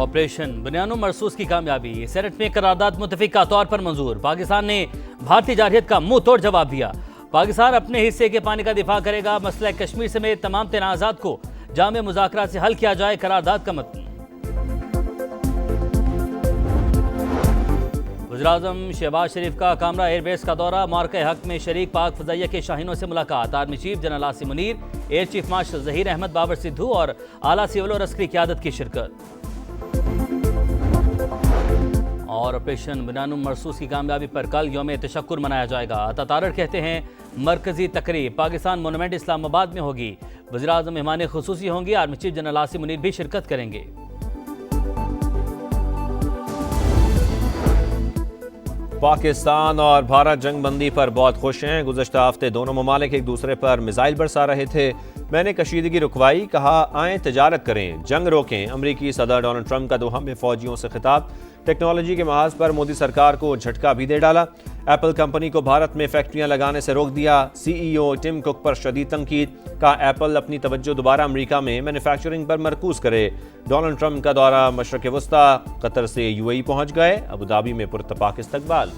Operation बुनियानुम मरसूस की कामयाबी, senate में करारदाद मुतफिका तौर पर मंजूर। पाकिस्तान ने भारतीय जारहियत का मुंह तोड़ जवाब दिया। पाकिस्तान अपने हिस्से के पानी का दिफा करेगा। मसला कश्मीर समेत तमाम तनाज़ात को जामे मुज़ाकरात से हल किया जाए, करारदाद का मतन। वज़ीर-ए-आज़म शहबाज शरीफ का कामरा एयरबेस का दौरा, मार्के हक में शरीक पाक फ़ज़ाइया के शाहीनों से मुलाकात। Army chief general Asim Munir, air chief marshal Zaheer Ahmed Babar Sidhu और आला सिविल और अस्करी क़यादत की शिरकत। और ऑपरेशन बुनियानुम मरसूस की कामयाबी पर कल यौम तशक्कुर मनाया जाएगा। अता तारड़ कहते हैं मरकजी तकरीब पाकिस्तान मोनूमेंट इस्लामाबाद में होगी। वज़ीर-ए-आज़म मेहमान खुसूसी होंगे। Army chief general Asim Munir भी शिरकत करेंगे। पाकिस्तान और भारत जंगबंदी पर बहुत खुश हैं। गुज़श्ता हफ्ते दोनों ममालिक एक दूसरे पर मिसाइल बरसा रहे थे। मैंने कशीदगी रुकवाई, कहा आएँ तिजारत करें, जंग रोकें। अमरीकी सदर डोनाल्ड ट्रंप का दोहा में फौजियों से खिताब। टेक्नोलॉजी के महाज पर मोदी सरकार को झटका भी दे डाला। एप्पल कंपनी को भारत में फैक्ट्रियां लगाने से रोक दिया। सीईओ टिम कुक पर शदीद तनकीद, कहा एप्पल अपनी तवज्जो दोबारा अमरीका में मैन्युफैक्चरिंग पर मरकूज करे। डोनाल्ड ट्रंप का दौरा मशरक़ वस्ता, कतर से यूएई पहुंच गए। अबू धाबी में पुरतपाक इस्तकबाल।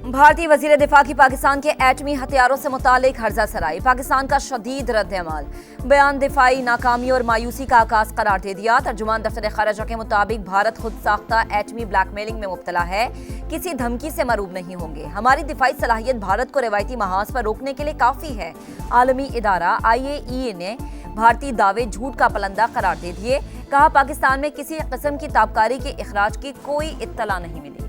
भारतीय वजीर दिफा की पाकिस्तान के एटमी हथियारों से मुतालिक हर्जा सराई, पाकिस्तान का शदीद रद्द-ए-अमल। बयान दिफाई नाकामी और मायूसी का आगाज करार दे दिया। तर्जुमान दफ्तर खारजा के मुताबिक भारत खुद साख्ता एटमी ब्लैकमेलिंग में मुब्तला है, किसी धमकी से मरूब नहीं होंगे। हमारी दिफाई सलाहियत भारत को रिवायती महाज पर रोकने के लिए काफ़ी है। आलमी इदारा IAEA ने भारतीय दावे झूठ का पलंदा करार दे दिए। कहा पाकिस्तान में किसी किस्म की ताबकारी के इखराज की कोई इत्तला नहीं मिली।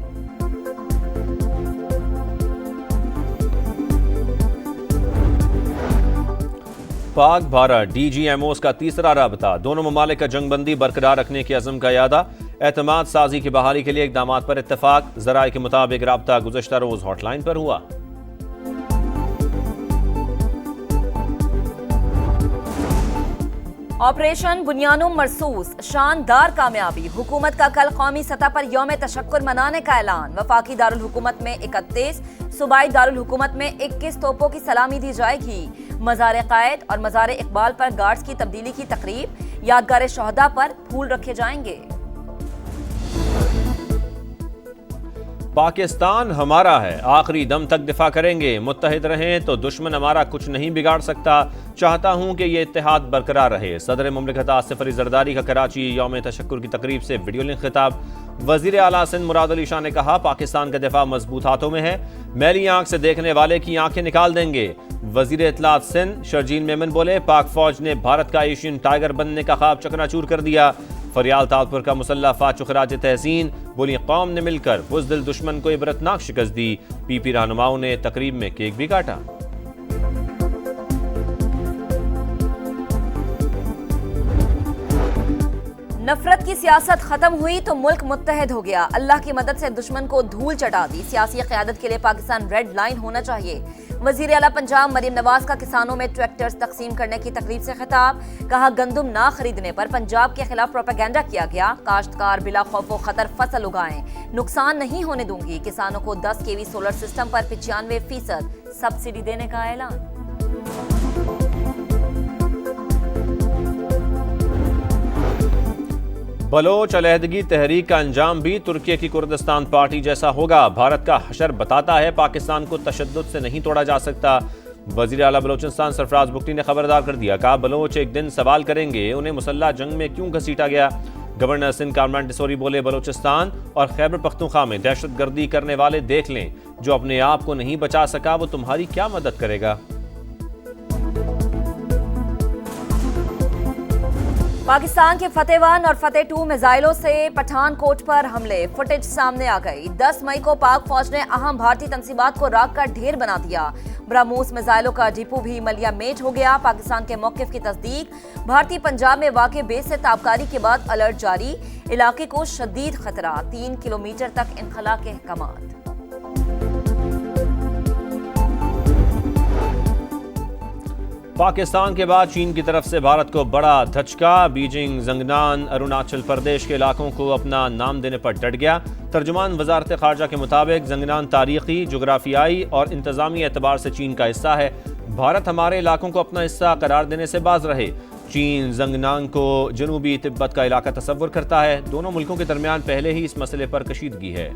पाक भारत DGMOs का तीसरा राबता, दोनों ममालिक का जंगबंदी बरकरार रखने के अज़म का यादा। एतमाद साजी की बहाली के लिए इक़दामात पर इत्तफाक। ज़राए के मुताबिक राबता गुज़श्ता रोज़ हॉटलाइन पर हुआ। ऑपरेशन बुनियानुम मरसूस शानदार कामयाबी। हुकूमत का कल कौमी सतह पर यौम तशक्कुर मनाने का ऐलान। वफाकी दारुल हुकूमत में 31, सूबाई दारुल हुकूमत में 21 तोपों की सलामी दी जाएगी। मज़ार कायद और मज़ार इकबाल पर गार्ड्स की तब्दीली की तकरीब। यादगार शहदा पर फूल रखे जाएंगे। पाकिस्तान हमारा है, आखिरी दम तक दिफा करेंगे। मुत्तहिद रहें तो दुश्मन हमारा कुछ नहीं बिगाड़ सकता। चाहता हूं कि ये इत्तेहाद बरकरार रहे। सदर मुमलिकत आसिफ अली जरदारी का कराची यौम तशक्कुर की तकरीब से वीडियो लिंक खिताब। वजीर आला सिंध मुराद अली शाह ने कहा पाकिस्तान का दिफा मजबूत हाथों में है, मैली आंख से देखने वाले की आंखें निकाल देंगे। वजीर इत्तलात सिंध शर्जील मेमन बोले पाक फौज ने भारत का एशियन टाइगर बनने का ख्वाब चकनाचूर कर दिया। फरियाल तालपुर का मुसल्ला फाचु खराज तहसीन, बोली कौम ने मिलकर बुज़दिल दुश्मन को इबरतनाक शिकस्त दी। PP रहनुमाओं ने तकरीब में केक भी काटा। नफरत की सियासत खत्म हुई तो मुल्क मुत्तहद हो गया। अल्लाह की मदद से दुश्मन को धूल चटा दी। सियासी क़यादत के लिए पाकिस्तान रेड लाइन होना चाहिए। वज़ीर आला पंजाब मरीम नवाज का किसानों में ट्रैक्टर्स तकसीम करने की तकरीब से खिताब। कहा गंदुम ना खरीदने पर पंजाब के खिलाफ प्रोपेगेंडा किया गया। काश्तकार बिला खौफ व खतर फसल उगाएं, नुकसान नहीं होने दूंगी। किसानों को 10 kV सोलर सिस्टम पर 95% सब्सिडी देने का ऐलान। बलोच अलहदगी तहरीक का अंजाम भी तुर्की की कुर्दिस्तान पार्टी जैसा होगा। भारत का हशर बताता है पाकिस्तान को तशद्दुद से नहीं तोड़ा जा सकता। वज़ीर आला बलोचिस्तान सरफराज बुगटी ने खबरदार कर दिया। कहा बलोच एक दिन सवाल करेंगे उन्हें मुसल्लह जंग में क्यों घसीटा गया। गवर्नर सिंध कामरान डिसोरी बोले बलोचिस्तान और खैबर पख्तूनख्वा में दहशतगर्दी करने वाले देख लें, जो अपने आप को नहीं बचा सका वो तुम्हारी क्या मदद करेगा। पाकिस्तान के फतेह 1 और फतेह 2 मिसाइलों से पठानकोट पर हमले, फुटेज सामने आ गई। 10 मई को पाक फौज ने अहम भारतीय तंसीबात को राख का ढेर बना दिया। ब्रह्मोस मिसाइलों का डिपो भी मलिया मेट हो गया। पाकिस्तान के मौक़िफ़ की तस्दीक। भारतीय पंजाब में वाक़े बेस से ताबकारी के बाद अलर्ट जारी। इलाके को शदीद खतरा, 3 किलोमीटर तक इनखला के अहकामात। पाकिस्तान के बाद चीन की तरफ से भारत को बड़ा धचका। बीजिंग जंगनान अरुणाचल प्रदेश के इलाकों को अपना नाम देने पर डट गया। तर्जुमान वजारत खारजा के मुताबिक जंगनान तारीखी, जोग्राफियाई और इंतजामी एतबार से चीन का हिस्सा है। भारत हमारे इलाकों को अपना हिस्सा करार देने से बाज रहे। चीन जंगनान को जनूबी तिब्बत का इलाका तस्वुर करता है। दोनों मुल्कों के दरमियान पहले ही इस मसले पर कशीदगी है।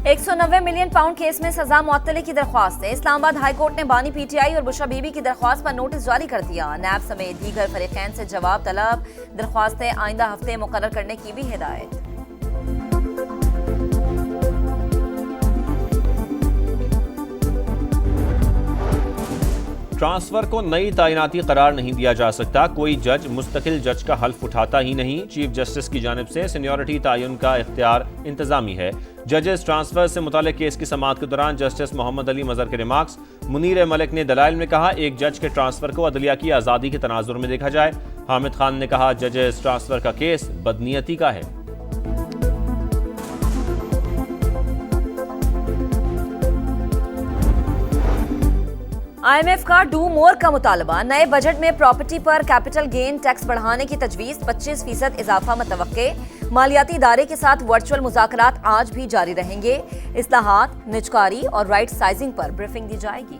£190 मिलियन केस में सजा मुअत्तली की दरख्वास्त है। इस्लामाबाद हाईकोर्ट ने बानी पीटीआई और बुशरा बीबी की दरख्वास्त पर नोटिस जारी कर दिया। नैब समेत दीगर फरीकैन से जवाब तलब। दरख्वास्तें आइंदा हफ्ते मुकर्रर करने की भी हिदायत। ट्रांसफर को नई तैनाती करार नहीं दिया जा सकता। कोई जज मुस्तकिल जज का हल्फ उठाता ही नहीं। चीफ जस्टिस की जानिब से सीनियरिटी तयन का इख्तियार इंतजामी है। जजेस ट्रांसफर से मुताल्लिक केस की समाअत के दौरान जस्टिस मोहम्मद अली मजहर के रिमार्क्स। मुनीर मलिक ने दलाइल में कहा, एक जज के ट्रांसफर को अदलिया की आज़ादी के तनाजुर में देखा जाए। हामिद खान ने कहा, जजेस ट्रांसफर का केस बदनीयती का है। IMF का डू मोर का मुतालबा। नए बजट में प्रॉपर्टी पर कैपिटल गेन टैक्स बढ़ाने की तजवीज। 25% इजाफा मुतवक्के। मालियाती इदारे के साथ वर्चुअल मुज़ाकरात आज भी जारी रहेंगे। इस्लाहात, निजकारी और राइट साइजिंग पर ब्रीफिंग दी जाएगी।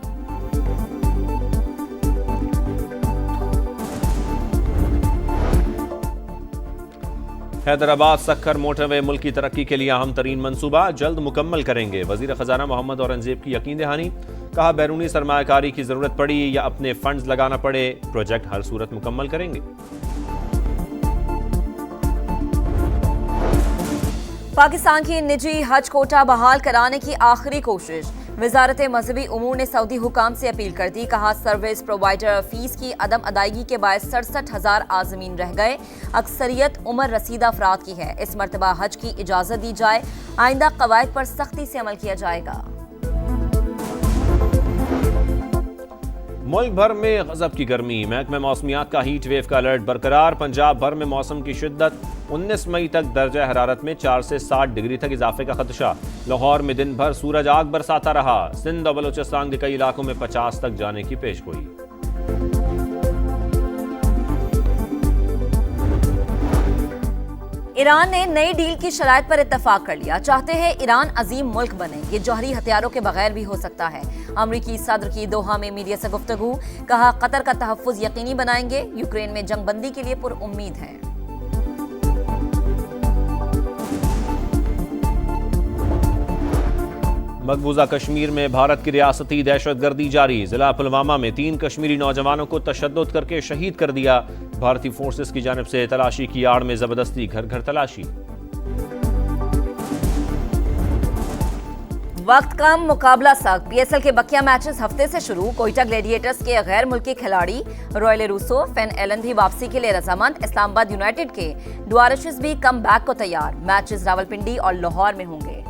हैदराबाद सक्खर मोटरवे मुल्क की तरक्की के लिए अहम तरीन मंसूबा, जल्द मुकम्मल करेंगे। वजीर खजाना मोहम्मद औरंगजेब की यकीन दहानी। कहा, बैरूनी सरमायाकारी की जरूरत पड़ी या अपने फंड्स लगाना पड़े, प्रोजेक्ट हर सूरत मुकम्मल करेंगे। पाकिस्तान की निजी हज कोटा बहाल कराने की आखिरी कोशिश। वजारत मजहबी उमूर ने सऊदी हुकाम से अपील कर दी। कहा, सर्विस प्रोवाइडर फीस की अदम अदायगी के बायस 67,000 आज़मीन रह गए। अक्सरियत उम्र रसीदा अफराद की है। इस मरतबा हज की इजाज़त दी जाए। आइंदा कवायद पर सख्ती से अमल किया जाएगा। मुल्क भर में गजब की गर्मी। महकमा मौसमियात का हीट वेव का अलर्ट बरकरार। पंजाब भर में मौसम की शिद्दत। 19 मई तक दर्जा हरारत में 4 से 7 डिग्री तक इजाफे का खदशा। लाहौर में दिन भर सूरज आग बरसाता रहा। सिंध और बलोचिस्तान के कई इलाकों में 50 तक जाने की पेशगोई। ईरान ने नई डील की शराइत पर इत्तफाक कर लिया। चाहते हैं ईरान अजीम मुल्क बने। ये जौहरी हथियारों के बगैर भी हो सकता है। अमरीकी सदर की दोहा में मीडिया से गुफ्तगू। कहा, कतर का तहफ़्फ़ुज़ यकीनी बनाएंगे। यूक्रेन में जंगबंदी के लिए पुरउम्मीद है। मकबूजा कश्मीर में भारत की रियासती दहशतगर्दी जारी। जिला पुलवामा में 3 कश्मीरी नौजवानों को तशद्दुद करके शहीद कर दिया। भारतीय फोर्सेस की जानिब से तलाशी की आड़ में जबरदस्ती घर घर तलाशी। वक्त कम, मुकाबला सख्त। PSL के बकिया मैचेस हफ्ते से शुरू। कोयटा ग्लेडिएटर्स के गैर मुल्की खिलाड़ी रॉयल रूसो, फेन एलन भी वापसी के लिए रजामंद। इस्लामाबाद यूनाइटेड के डुआरशिस भी कम बैक को तैयार। मैचेस रावलपिंडी और लाहौर में होंगे।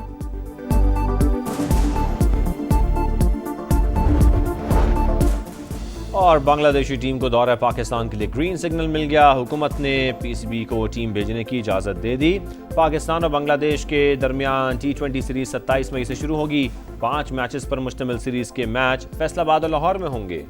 और बांग्लादेशी टीम को दौरा पाकिस्तान के लिए ग्रीन सिग्नल मिल गया। हुकूमत ने PCB को टीम भेजने की इजाज़त दे दी। पाकिस्तान और बांग्लादेश के दरमियान T20 सीरीज 27 मई से शुरू होगी। 5 मैचेस पर मुश्तमिल सीरीज के मैच फैसलाबाद और लाहौर में होंगे।